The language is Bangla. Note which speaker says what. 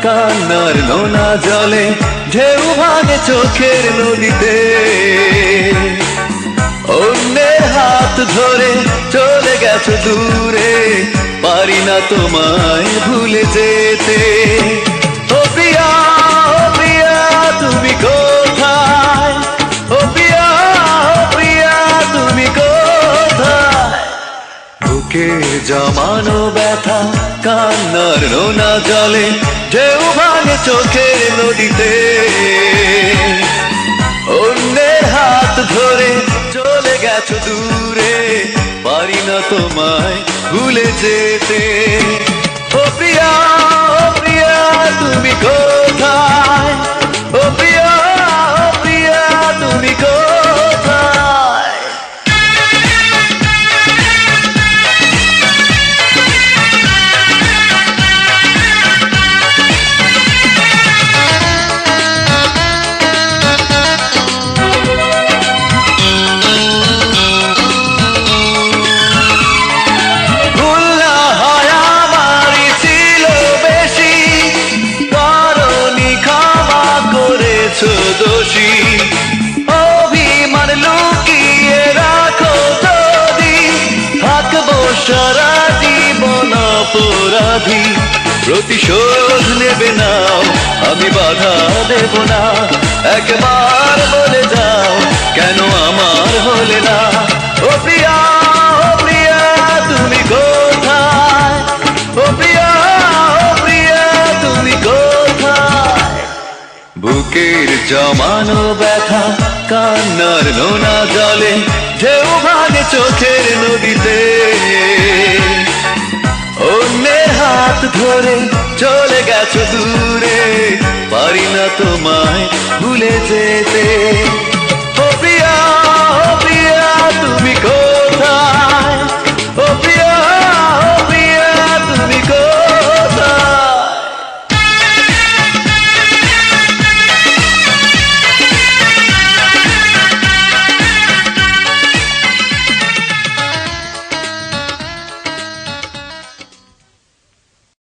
Speaker 1: কান্নার নোনা জলে ঢেউ ভাঙে চোখের নদীতে। অন্যের হাত ধরে চলে গেছো দূরে, পারি না তোমায় ভুলে যেতে। ও প্রিয়া, ও প্রিয়া তুমি কোথায়? ও প্রিয়া, ও প্রিয়া তুমি কোথায়? বুকের জমানো ব্যথা কান্নার নোনা জলে ঢেউ ভাঙে চোখের নদীতে। অন্যের হাত ধরে চলে গেছো দূরে, পারি না তোমায় ভুলে যেতে। ও প্রিয়া, ও প্রিয়া তুমি কোথায়? ও প্রিয়া, ও প্রিয়া তুমি কোথায়? দোষী অভিমান লুকিয়ে রাখো যদি, থাকবো সারা জীবন অপরাধী। প্রতিশোধ নেবে নাও, আমি বাধা দেব না। একবার বলে যাও কেন আমার হলে না? ও প্রিয়া, ও প্রিয়া তুমি কোথায়? ও প্রিয়া, ও প্রিয়া তুমি কোথায়? বুকের জমানো ব্যথা কান্নার নোনা জলে ঢেউ ভাঙে চোখের নদীতে। অন্যের হাত ধরে চলে গেছো দূরে, পারি না তোমায় ভুলে যেতে। ও প্রিয়া, ও প্রিয়া তুমি